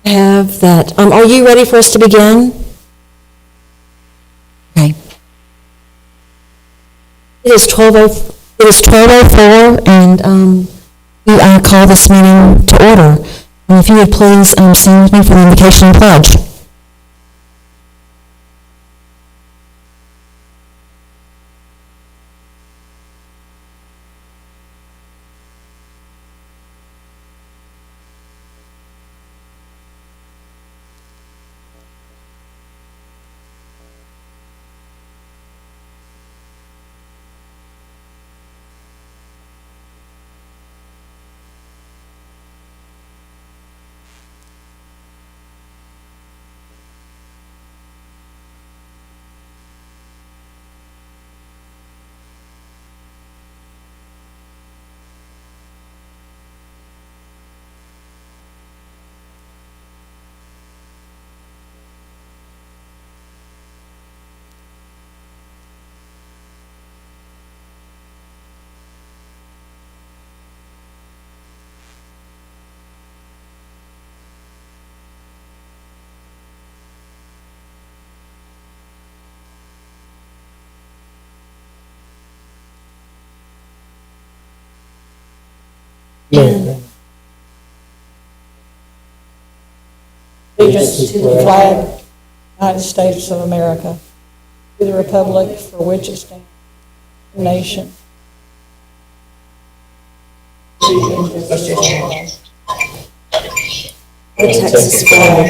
have that. Are you ready for us to begin? Okay. It is 12:04, and I call this meeting to order. And if you would please stand with me for the invocation and pledge. Allegiance to the flag of the United States of America, to the republic for which it stands, one nation. The Texas flag,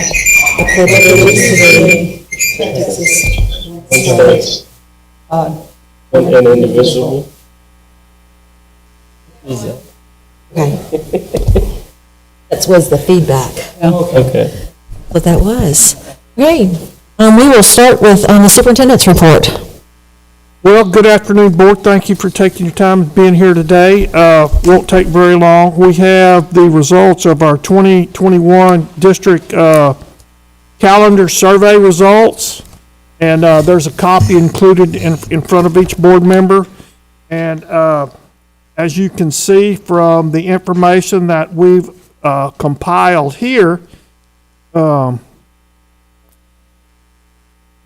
the pledge of allegiance to Texas, States, and indivisible. Okay. That was the feedback. Okay. What that was. Great. We will start with the superintendent's report. Well, good afternoon, Board. Thank you for taking your time and being here today. Won't take very long. We have the results of our 2021 district calendar survey results, and there's a copy included in front of each board member. And as you can see from the information that we've compiled here,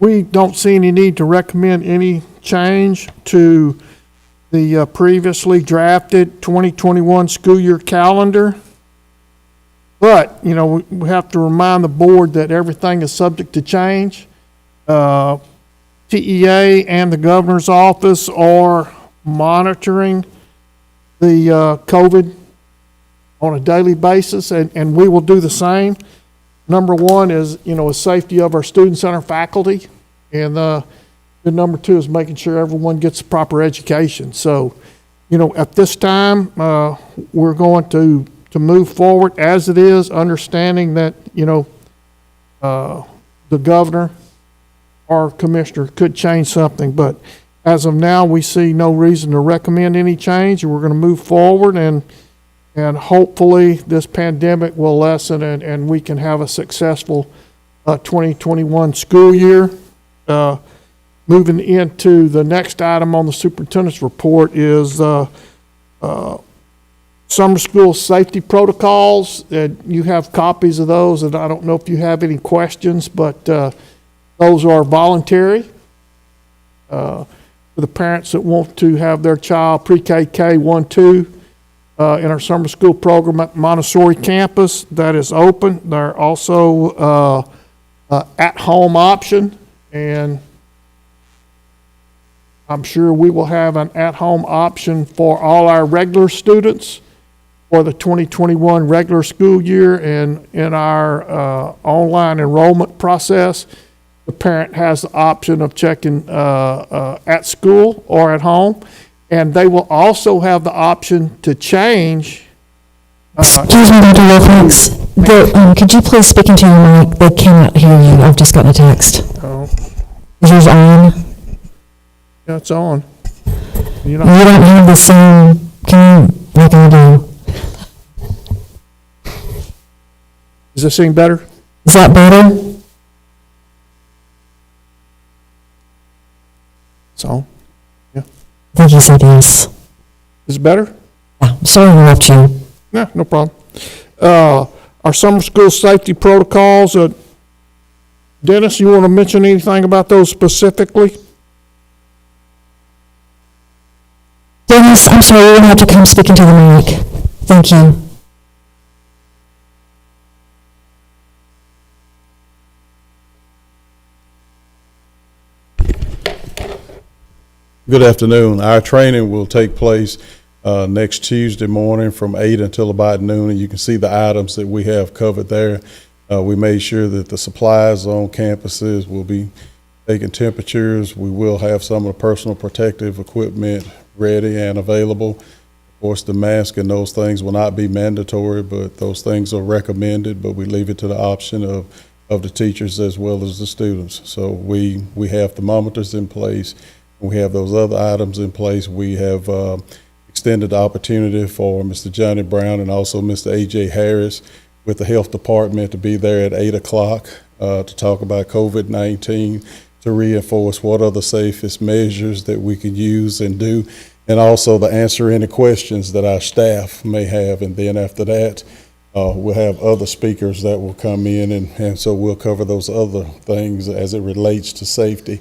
we don't see any need to recommend any change to the previously drafted 2021 school year calendar. But, you know, we have to remind the board that everything is subject to change. TEA and the governor's office are monitoring the COVID on a daily basis, and we will do the same. Number one is, you know, safety of our students and our faculty. And the number two is making sure everyone gets the proper education. So, you know, at this time, we're going to move forward as it is, understanding that, you know, the governor or commissioner could change something. But as of now, we see no reason to recommend any change. We're going to move forward, and hopefully this pandemic will lessen, and we can have a successful 2021 school year. Moving into the next item on the superintendent's report is summer school safety protocols. You have copies of those, and I don't know if you have any questions, but those are voluntary for the parents that want to have their child pre-K, K1, 2 in our summer school program at Montessori campus. That is open. They're also at-home option, and I'm sure we will have an at-home option for all our regular students for the 2021 regular school year. And in our online enrollment process, the parent has the option of checking at school or at home. And they will also have the option to change. Excuse me, Dr. Wilcox. Could you please speak into your mic? They cannot hear you. I've just gotten a text. Oh, Is yours on? yeah, it's on. You don't have the same, what can you do? Does this seem better? Is that better? It's on. I think you said yes. Is it better? Yeah, sorry to interrupt you. Yeah, no problem. our summer school safety protocols. Dennis, you want to mention anything about those specifically? Dennis, I'm sorry, you're going to have to come speak into the mic. Thank you. Good afternoon. Our training will take place next Tuesday morning from 8 until about noon, and you can see the items that we have covered there. We made sure that the supplies on campuses will be taking temperatures. We will have some of the personal protective equipment ready and available. Of course, the mask and those things will not be mandatory, but those things are recommended, but we leave it to the option of the teachers as well as the students. So we have thermometers in place. We have those other items in place. We have extended the opportunity for Mr. Johnny Brown and also Mr. A.J. Harris with the health department to be there at 8 o'clock to talk about COVID-19, to reinforce what are the safest measures that we can use and do, and also to answer any questions that our staff may have. And then after that, we'll have other speakers that will come in, and so we'll cover those other things as it relates to safety.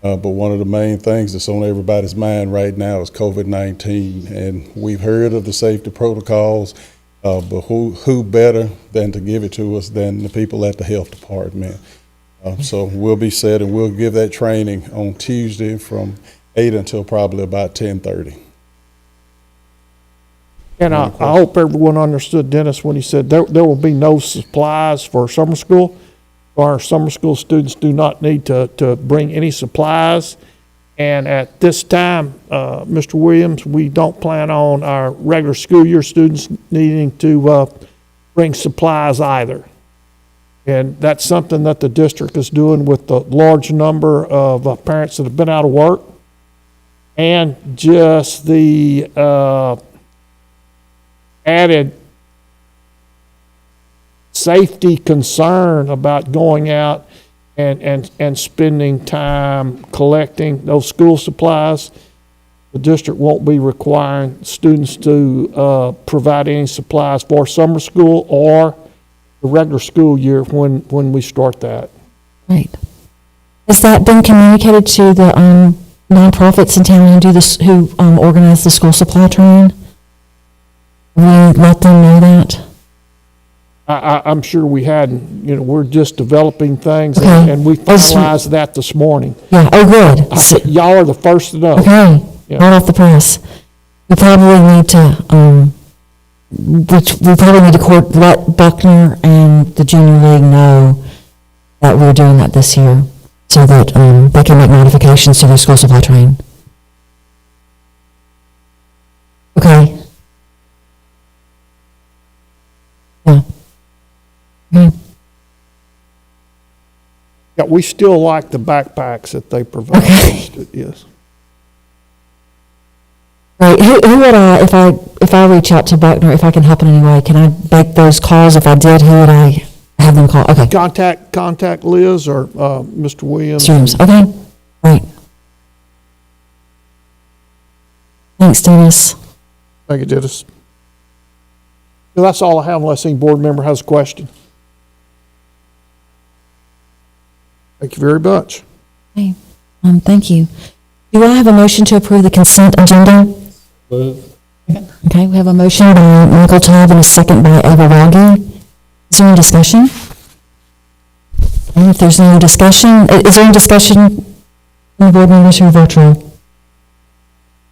But one of the main things that's on everybody's mind right now is COVID-19, and we've heard of the safety protocols, but who better than to give it to us than the people at the health department? So we'll be set, and we'll give that training on Tuesday from 8 until probably about 10:30. And I hope everyone understood Dennis when he said there will be no supplies for summer school. Our summer school students do not need to bring any supplies. And at this time, Mr. Williams, we don't plan on our regular school year students needing to bring supplies either. And that's something that the district is doing with the large number of parents that have been out of work, and just the added safety concern about going out and spending time collecting those school supplies. The district won't be requiring students to provide any supplies for summer school or the regular school year when we start that. Right. Has that been communicated to the nonprofits in town who do this, who organize the school supply train? We let them know that? I'm sure we hadn't. We're just developing things, Okay. and we finalized that this morning. Yeah, oh, good. So, Y'all are the first to know. okay, Yeah. right off the press. We probably need to, we probably need to let Buckner and the junior league know that we're doing that this year, so that they can make modifications to their school supply train. Okay. Yeah. Okay. Yeah, we still like the backpacks that they provide. Okay. Yes. Right. Who would I, if I reach out to Buckner, if I can help in any way, can I make those calls? If I did, who would I have them call? Okay. Contact Liz or Mr. Williams. Streams. Okay. Right. Thanks, Dennis. Thank you, Dennis. So that's all I have, unless any board member has a question. Thank you very much. Okay. Thank you. Do I have a motion to approve the consent agenda? Move. Okay, we have a motion by Michael Taub and a second by Ava Waggy. Is there any discussion? And if there's no discussion, is there any discussion from the board members who are virtual?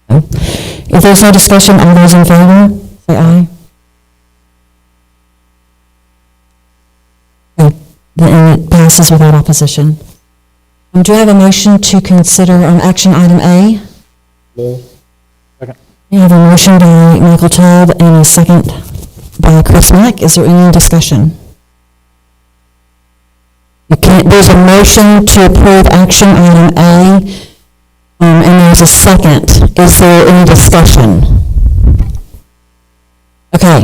No. If there's no discussion, all those in favor, say aye. Okay, then it passes without opposition. Do I have a motion to consider on action item A? Move. I have a motion by Michael Taub and a second by Chris Mack. Is there any discussion? There's a motion to approve action item A, and there's a second. Is there any discussion? Okay.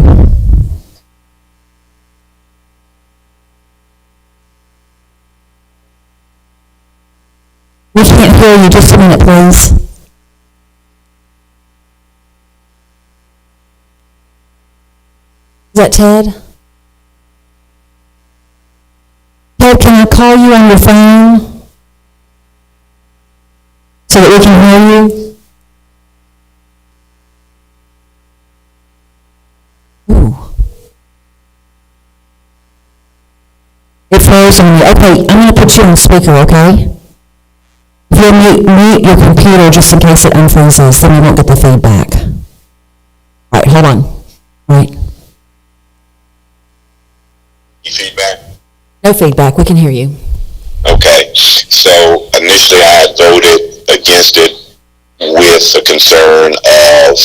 We can't hear you. Just a minute, please. Is that Ted? can I call you on your phone so that we can hear you? Ooh. It froze on me. Okay, I'm going to put you on speaker, okay? If you'll mute your computer just in case it unfreezes, then we won't get the feedback. All right, hold on. All right. Feedback? No feedback. We can hear you. Okay. So initially I had voted against it with the concern of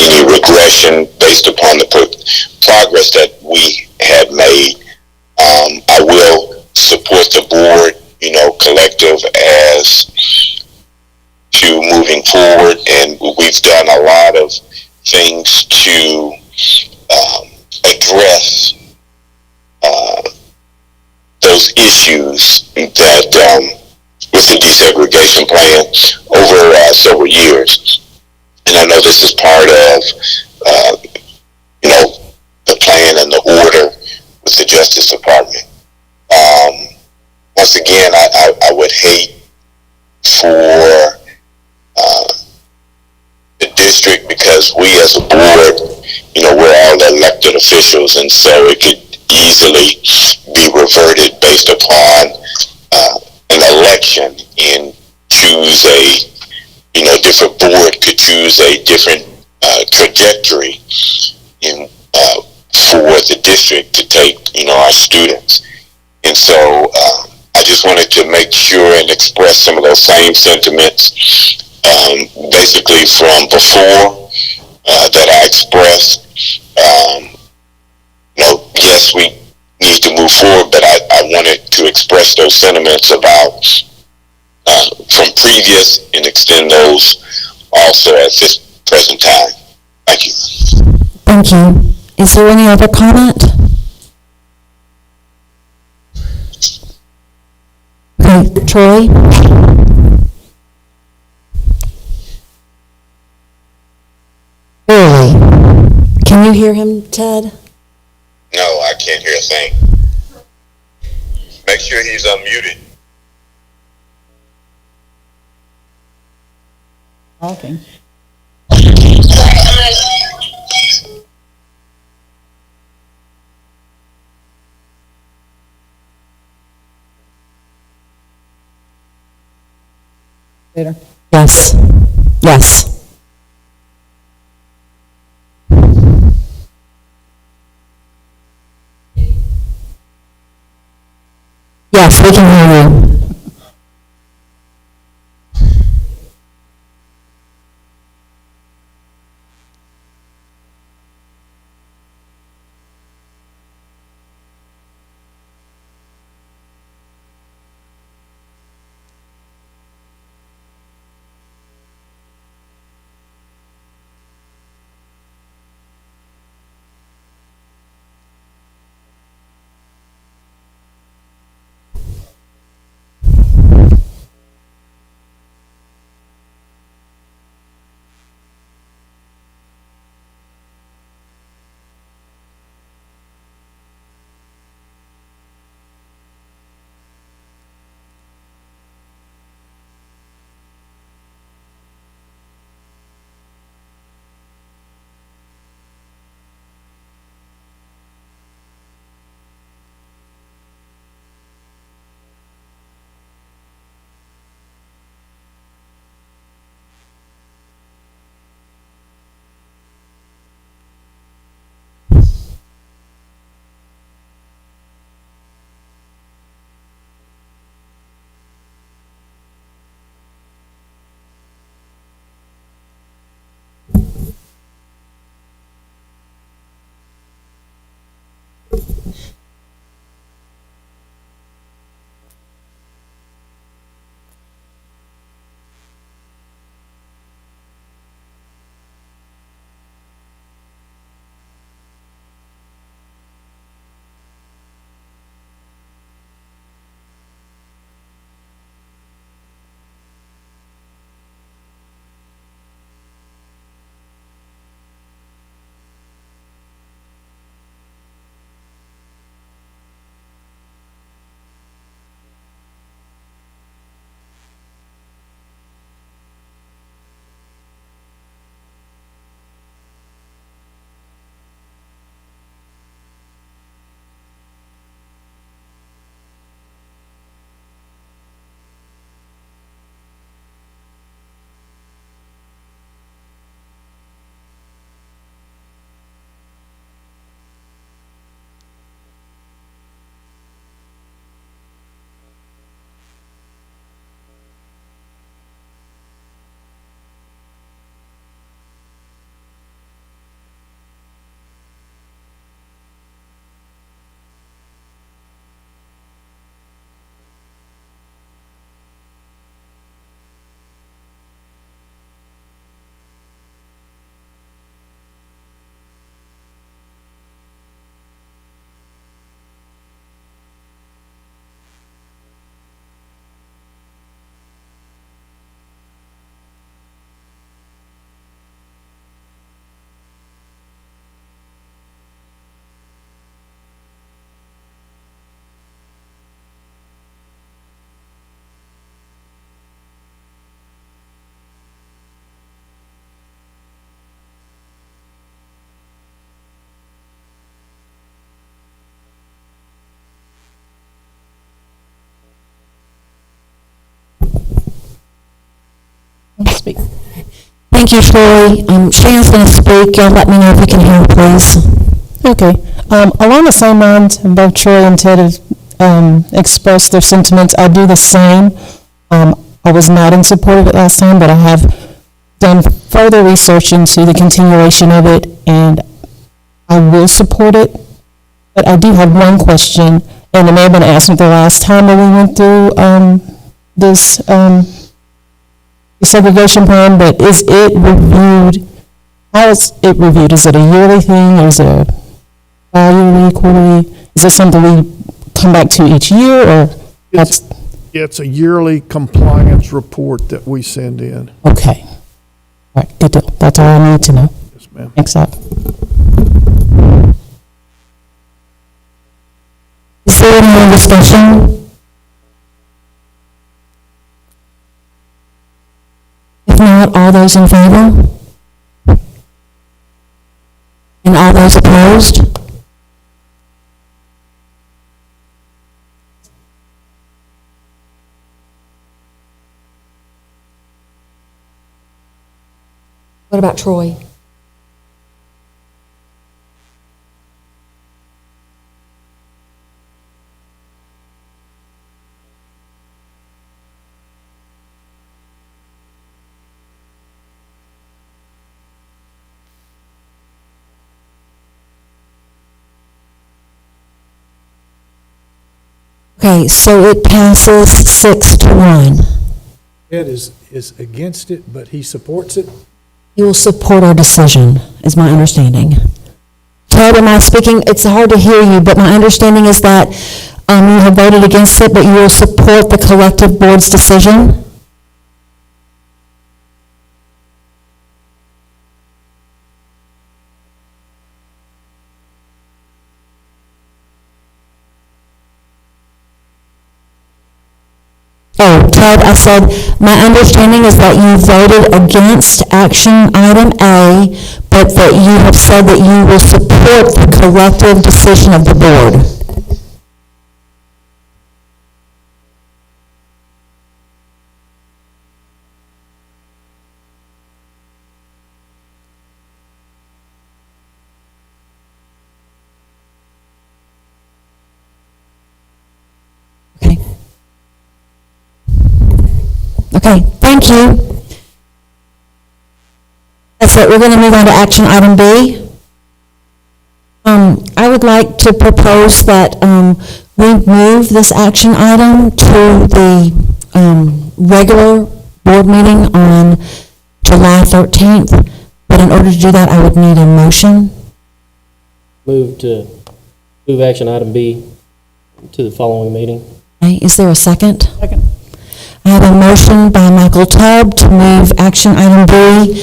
any regression based upon the progress that we had made. I will support the board, collective as to moving forward, and we've done a lot of things to address those issues that with the desegregation plan over several years. And I know this is part of, the plan and the order with the Justice Department. Once again, I would hate for the district, because we as a board, we're all elected officials, and so it could easily be reverted based upon an election and choose a, different board could choose a different trajectory in for the district to take, our students. And so I just wanted to make sure and express some of those same sentiments, basically from before that I expressed. Yes, we need to move forward, but I wanted to express those sentiments about from previous and extend those also at this present time. Thank you. Thank you. Is there any other comment? Okay, Troy? Barely. Can you hear him, Ted? No, I can't hear a thing. Make sure he's unmuted. Talking. Later. Yes. Yes. Yes, we can hear you. speak. Thank you, Troy. Shannon's going to speak. Y'all let me know if you can hear, please. Okay. Along the same lines, both Troy and Ted have expressed their sentiments. I do the same. I was not in support of it last time, but I have done further research into the continuation of it, and I will support it. But I do have one question, and it may have been asked the last time that we went through this segregation plan, but is it reviewed? How is it reviewed? Is it a yearly thing, or is it a bi-yearly, quarterly? Is it something we come back to each year, or that's? It's a yearly compliance report that we send in. Okay. All right, good deal. That's all I need to know. Yes, ma'am. Thanks, Al. Is there any more discussion? If not, all those in favor? And all those opposed? What about Troy? Okay, so it passes 6-1. Ed is against it, but he supports it. You will support our decision, is my understanding. Ted, am I speaking? It's hard to hear you, but my understanding is that you have voted against it, but you will support the collective board's decision? Oh, Ted, I said, my understanding is that you voted against action item A, but that you have said that you will support the collective decision of the board. Okay. Okay, thank you. That's it, we're going to move on to action item B. I would like to propose that we move this action item to the regular board meeting on July 13th, but in order to do that, I would need a motion. Move action item B to the following meeting. Okay, is there a second? Second. I have a motion by Michael Tubb to move action item B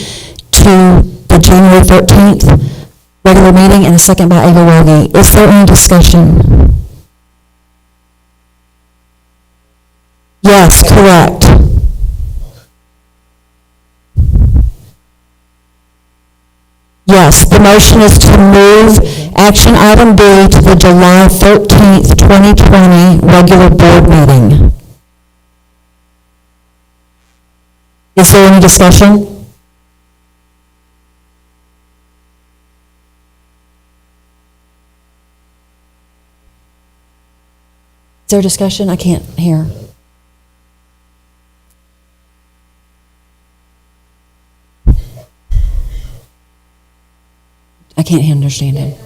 to the January 13th regular meeting, and a second by Ava Woggy. Is there any discussion? Yes, correct. Yes, the motion is to move action item B to the July 13th, 2020 regular board meeting. Is there any discussion? Is there discussion? I can't hear. I can't understand him.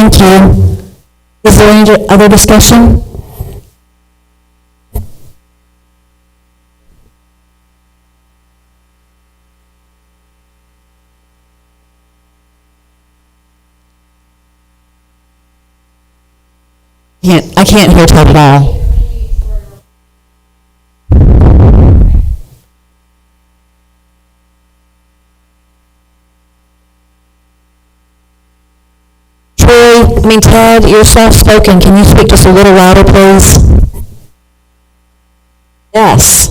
Thank you. Is there any other discussion? I can't hear Todd at all. Todd, you're soft-spoken. Can you speak just a little louder, please? Yes.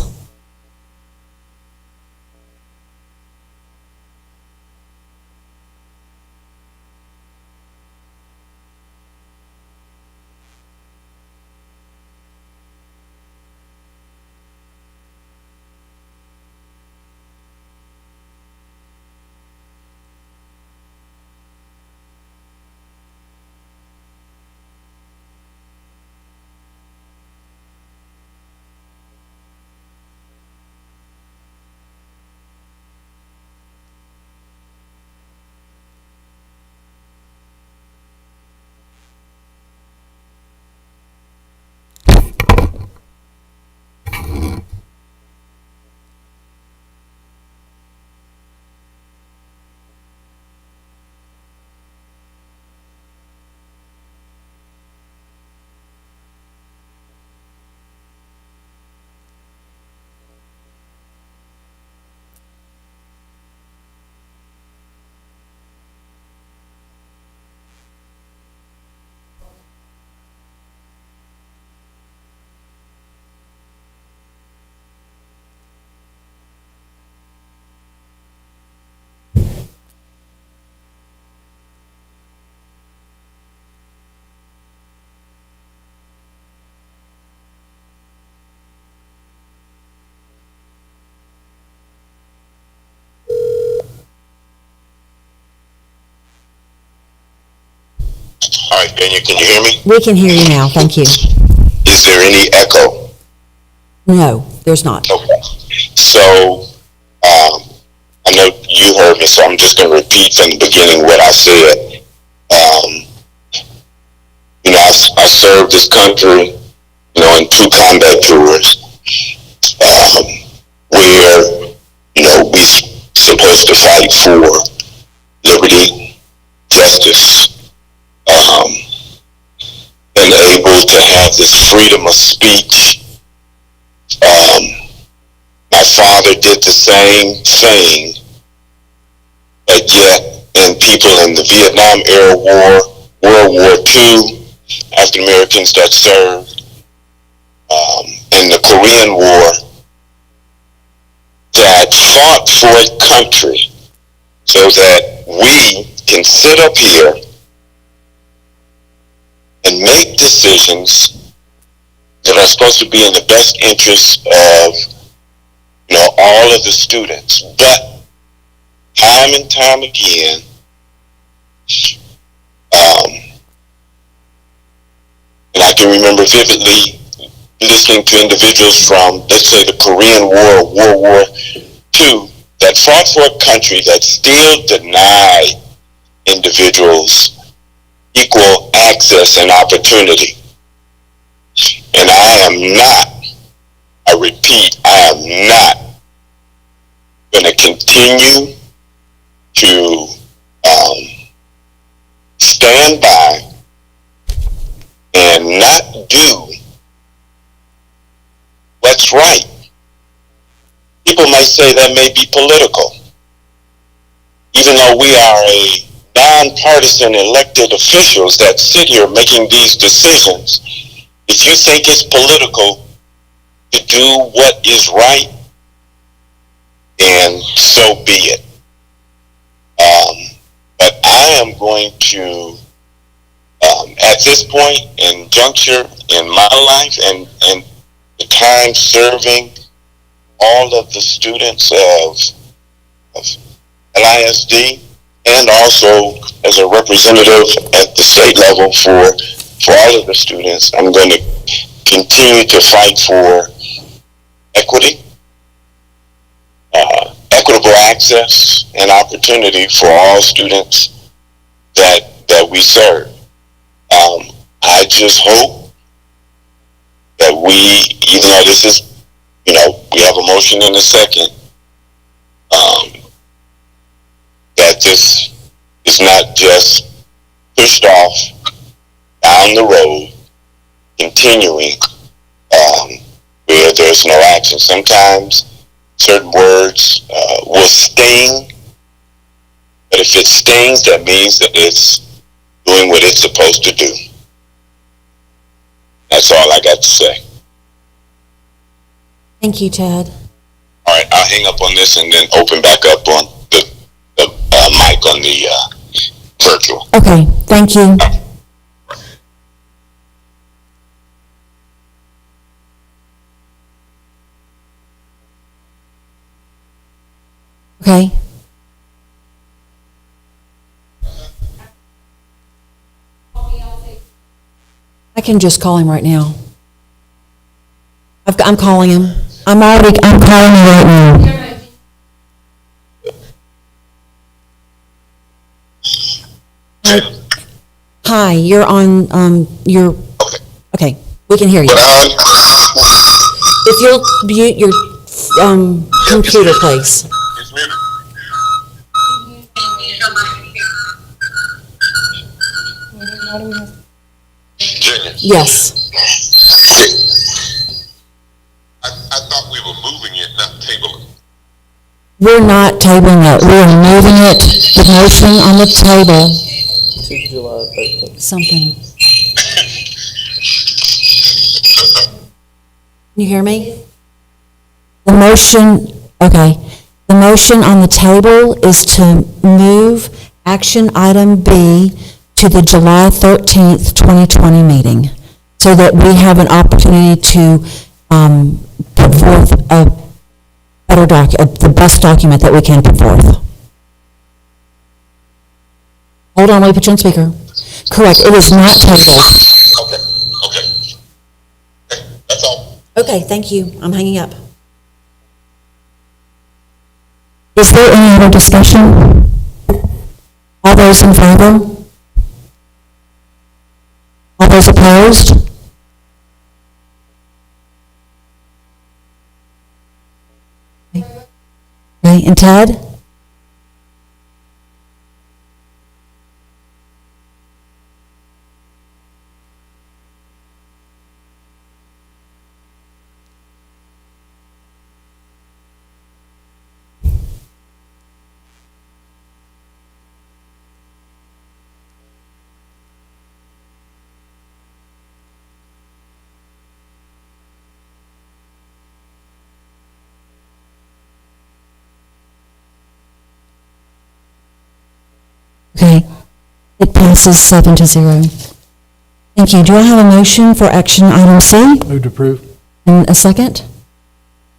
All right, Daniel, can you hear me? We can hear you now. Thank you. Is there any echo? No, there's not. Okay. So, I know you heard me, so I'm just going to repeat from the beginning what I said. I served this country, in 2 combat tours, where, we supposed to fight for liberty, justice, and able to have this freedom of speech. My father did the same thing, but yet, and people in the Vietnam era war, World War II, African Americans that served, in the Korean War, that fought for a country so that we can sit up here and make decisions that are supposed to be in the best interest of, all of the students. But time and time again, and I can remember vividly listening to individuals from, let's say, the Korean War, World War II, that fought for a country that still denied individuals equal access and opportunity. And I repeat, I am not going to continue to stand by and not do what's right. People may say that may be political. Even though we are a nonpartisan elected officials that sit here making these decisions, if you think it's political to do what is right, then so be it. But I am going to, at this point and juncture in my life and the time serving all of the students of LISD, and also as a representative at the state level for all of the students, I'm going to continue to fight for equity, equitable access and opportunity for all students that we serve. I just hope that we, even though this is, we have a motion in a second, that this is not just pushed off down the road, continuing, where there's no action. Sometimes certain words will sting, but if it stings, that means that it's doing what it's supposed to do. That's all I got to say. Thank you, Ted. All right, I'll hang up on this and then open back up on the mic on the virtual. Okay, thank you. Okay. I can just call him right now. I'm calling him. I'm calling him right now. Hi, you're on, okay, we can hear you. If you'll mute your, computer, please. It's muted. Junior, Yes. I thought we were moving it, not tabling. We're not tabling it, we're moving it, the motion on the table, To July 13th. something. Can you hear me? The motion, okay, the motion on the table is to move action item B to the July 13th, 2020 meeting, so that we have an opportunity to put forth a better the best document that we can put forth. Hold on, let me put you on speaker. Correct, it is not tabled. Okay. That's all. Okay, thank you, I'm hanging up. Is there any other discussion? All those in favor? All those opposed? Okay, and Ted? Okay, it passes 7-0. Thank you. Do I have a motion for action item C? Move to approve. And a second?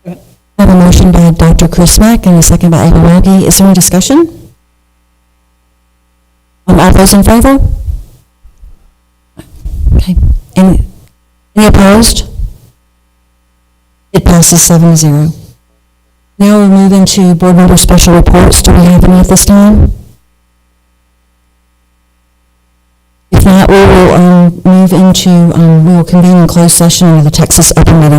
I have a motion by Dr. Chris Mack and a second by Ava Waggy. Is there any discussion? All those in favor? Okay. Any opposed? It passes 7-0. Now we'll move into board member special reports. Do we have any at this time? If not, we will move into, we will convene in closed session under the Texas Open Meeting